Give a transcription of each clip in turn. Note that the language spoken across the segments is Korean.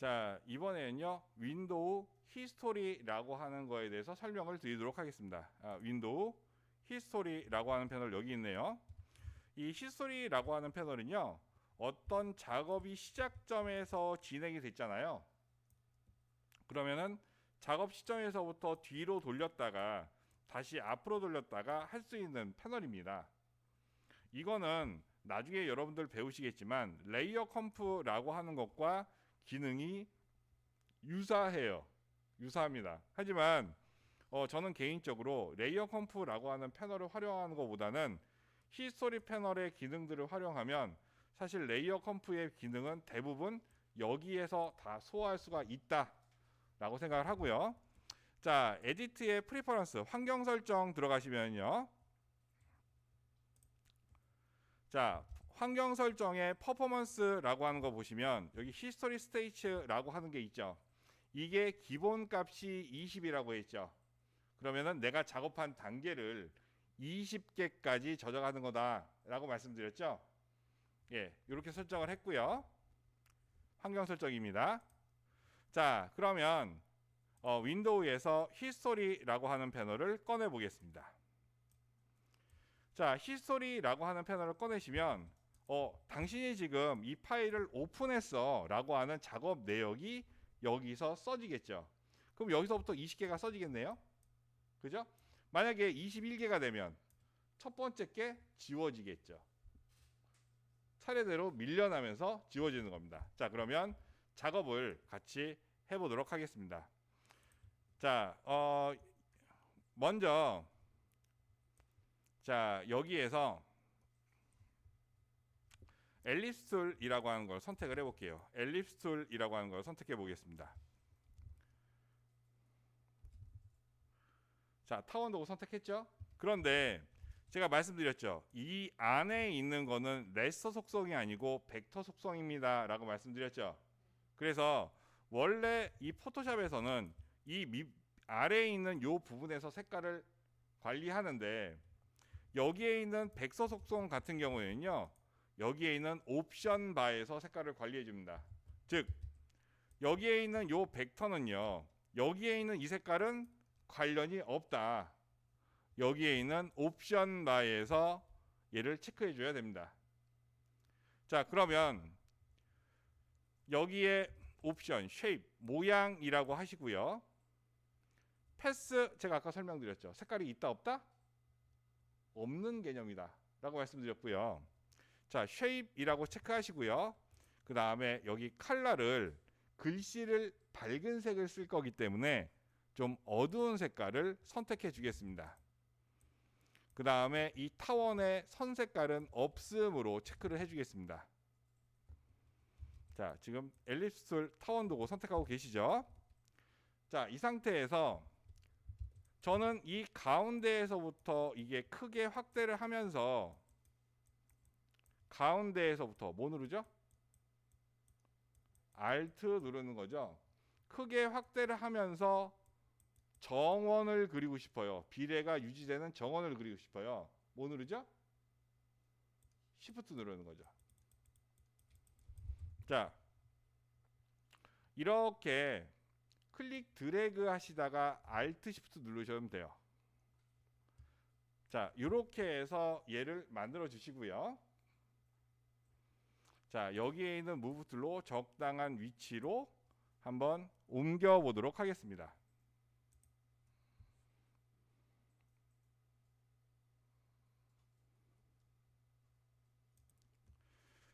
자, 이번에는요, 윈도우 히스토리라고 하는 거에 대해서 설명을 드리도록 하겠습니다. 윈도우 히스토리라고 하는 패널 여기 있네요. 이 히스토리라고 하는 패널은요, 어떤 작업이 시작점에서 진행이 됐잖아요. 그러면은 작업 시점에서부터 뒤로 돌렸다가 다시 앞으로 돌렸다가 할 수 있는 패널입니다. 이거는 나중에 여러분들 배우시겠지만 레이어 컴프라고 하는 것과 기능이 유사해요. 유사합니다. 하지만 저는 개인적으로 레이어 컴프라고 하는 패널을 활용하는 것보다는 히스토리 패널의 기능들을 활용하면 사실 레이어 컴프의 기능은 대부분 여기에서 다 소화할 수가 있다라고 생각을 하고요. 자, 에디트의 프리퍼런스 환경 설정 들어가시면요. 자, 환경 설정의 퍼포먼스라고 하는 거 보시면 여기 히스토리 스테이츠라고 하는 게 있죠. 이게 기본 값이 20이라고 했죠. 그러면은 내가 작업한 단계를 20개까지 저장하는 거다라고 말씀드렸죠. 예, 이렇게 설정을 했고요. 환경 설정입니다. 자, 그러면 윈도우에서 히스토리라고 하는 패널을 꺼내 보겠습니다. 자, 히스토리라고 하는 패널을 꺼내시면 당신이 지금 이 파일을 오픈했어 라고 하는 작업 내역이 여기서 써지겠죠. 그럼 여기서부터 20개가 써지겠네요. 그죠? 만약에 21개가 되면 첫 번째 게 지워지겠죠. 차례대로 밀려나면서 지워지는 겁니다. 자, 그러면 작업을 같이 해보도록 하겠습니다. 자, 먼저 자, 여기에서 엘립스 툴이라고 하는 걸 선택을 해볼게요. 엘립스 툴이라고 하는 걸 선택해 보겠습니다. 자, 타원 도구 선택했죠? 그런데 제가 말씀드렸죠. 이 안에 있는 거는 레스터 속성이 아니고 벡터 속성입니다 라고 말씀드렸죠. 그래서 원래 이 포토샵에서는 이 아래에 있는 이 부분에서 색깔을 관리하는데 여기에 있는 벡터 속성 같은 경우에는요, 여기에 있는 옵션 바에서 색깔을 관리해 줍니다. 즉 여기에 있는 이 벡터는요, 여기에 있는 이 색깔은 관련이 없다. 여기에 있는 옵션 바에서 얘를 체크해 줘야 됩니다. 자, 그러면 여기에 옵션, 쉐입, 모양이라고 하시고요. 패스, 제가 아까 설명드렸죠. 색깔이 있다 없다? 없는 개념이다 라고 말씀드렸고요. 자, 쉐입이라고 체크하시고요. 그 다음에 여기 컬러를 글씨를 밝은 색을 쓸 거기 때문에 좀 어두운 색깔을 선택해 주겠습니다. 그 다음에 이 타원의 선 색깔은 없음으로 체크를 해주겠습니다. 자, 지금 엘립스 툴 타원 도구 선택하고 계시죠? 자, 이 상태에서 저는 이 가운데에서부터 이게 크게 확대를 하면서 가운데에서부터 뭐 누르죠? Alt 누르는 거죠. 크게 확대를 하면서 정원을 그리고 싶어요. 비례가 유지되는 정원을 그리고 싶어요. 뭐 누르죠? Shift 누르는 거죠. 자, 이렇게 클릭 드래그 하시다가 Alt Shift 누르시면 돼요. 자, 이렇게 해서 얘를 만들어 주시고요. 자, 여기에 있는 무브 툴로 적당한 위치로 한번 옮겨 보도록 하겠습니다.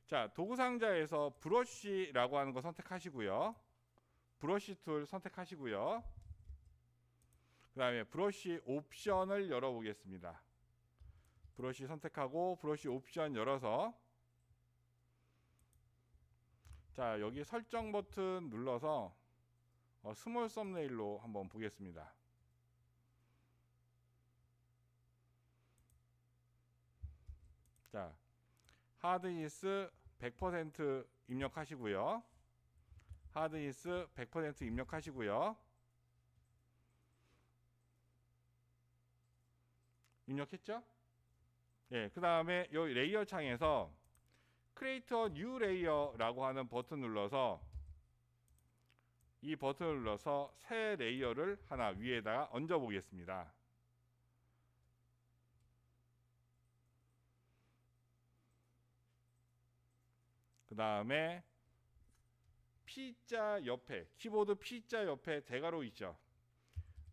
자, 도구 상자에서 브러쉬라고 하는 거 선택하시고요. 브러쉬 툴 선택하시고요. 그 다음에 브러쉬 옵션을 열어보겠습니다. 브러쉬 선택하고 브러쉬 옵션 열어서 자, 여기 설정 버튼 눌러서 스몰 썸네일로 한번 보겠습니다. 자, 하드디스 100% 입력하시고요. 하드디스 100% 입력하시고요. 입력했죠? 예, 그 다음에 여기 레이어 창에서 Create a New Layer라고 하는 버튼 눌러서 이 버튼을 눌러서 새 레이어를 하나 위에다가 얹어 보겠습니다. 그 다음에 P자 옆에, 키보드 P자 옆에 대괄호 있죠.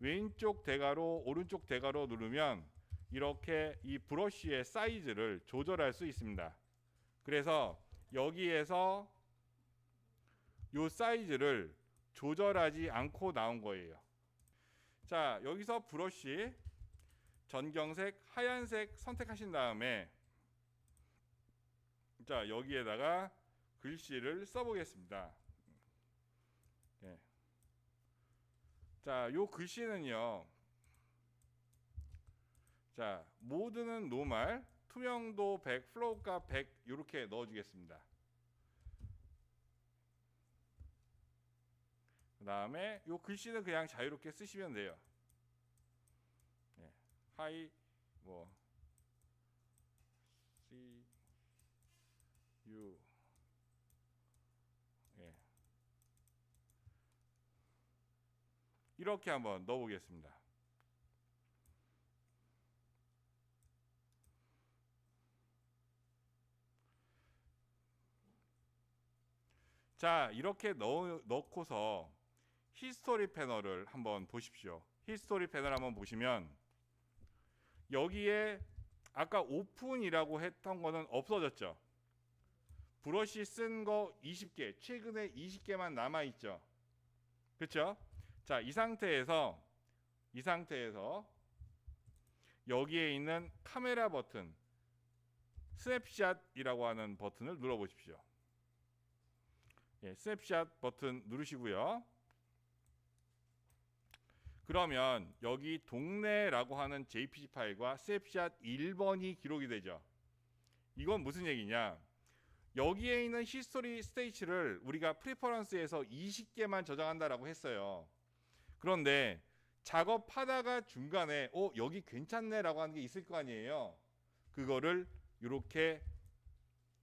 왼쪽 대괄호, 오른쪽 대괄호 누르면 이렇게 이 브러쉬의 사이즈를 조절할 수 있습니다. 그래서 여기에서 이 사이즈를 조절하지 않고 나온 거예요. 자, 여기서 브러쉬 전경색, 하얀색 선택하신 다음에 자, 여기에다가 글씨를 써보겠습니다. 네. 자, 요 글씨는요. 자, 모드는 노멀, 투명도 100, 플로우가 100 이렇게 넣어주겠습니다. 그 다음에 요 글씨는 그냥 자유롭게 쓰시면 돼요. 네. 하이 뭐 C U 예. 이렇게 한번 넣어보겠습니다. 자, 이렇게 넣고서 히스토리 패널을 한번 보십시오. 히스토리 패널 한번 보시면 여기에 아까 오픈이라고 했던 거는 없어졌죠. 브러쉬 쓴 거 20개, 최근에 20개만 남아 있죠. 그렇죠? 자, 이 상태에서 여기에 있는 카메라 버튼, 스냅샷이라고 하는 버튼을 눌러 보십시오. 예, 스냅샷 버튼 누르시고요. 그러면 여기 동네라고 하는 JPG 파일과 스냅샷 1번이 기록이 되죠. 이건 무슨 얘기냐? 여기에 있는 히스토리 스테이츠를 우리가 프리퍼런스에서 20개만 저장한다라고 했어요. 그런데 작업하다가 중간에 여기 괜찮네라고 하는 게 있을 거 아니에요. 그거를 이렇게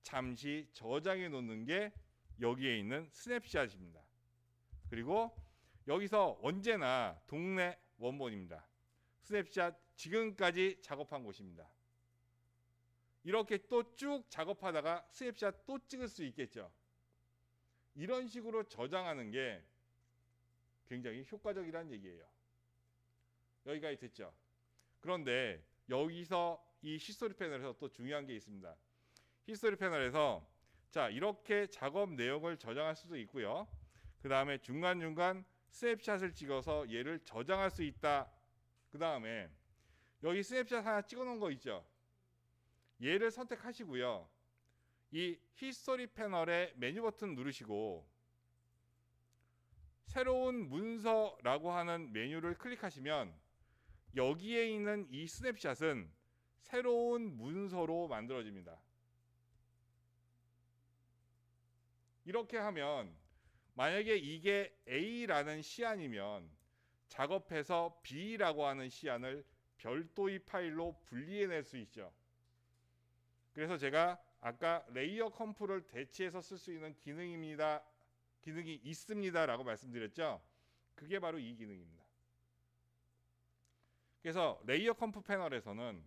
잠시 저장해 놓는 게 여기에 있는 스냅샷입니다. 그리고 여기서 언제나 동네 원본입니다. 스냅샷 지금까지 작업한 곳입니다. 이렇게 또 쭉 작업하다가 스냅샷 또 찍을 수 있겠죠. 이런 식으로 저장하는 게 굉장히 효과적이라는 얘기예요. 여기까지 됐죠. 그런데 여기서 이 히스토리 패널에서 또 중요한 게 있습니다. 히스토리 패널에서 자, 이렇게 작업 내용을 저장할 수도 있고요. 그 다음에 중간중간 스냅샷을 찍어서 얘를 저장할 수 있다. 그 다음에 여기 스냅샷 하나 찍어 놓은 거 있죠. 얘를 선택하시고요. 이 히스토리 패널의 메뉴 버튼 누르시고 새로운 문서라고 하는 메뉴를 클릭하시면 여기에 있는 이 스냅샷은 새로운 문서로 만들어집니다. 이렇게 하면 만약에 이게 A라는 시안이면 작업해서 B라고 하는 시안을 별도의 파일로 분리해낼 수 있죠. 그래서 제가 아까 레이어 컴프를 대체해서 쓸 수 있는 기능이 있습니다라고 말씀드렸죠. 그게 바로 이 기능입니다. 그래서 레이어 컴프 패널에서는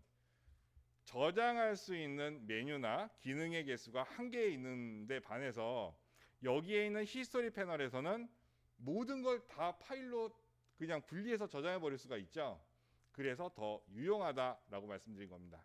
저장할 수 있는 메뉴나 기능의 개수가 한개에 있는데 반해서 여기에 있는 히스토리 패널에서는 모든 걸 다 파일로 그냥 분리해서 저장해 버릴 수가 있죠. 그래서 더 유용하다라고 말씀드린 겁니다.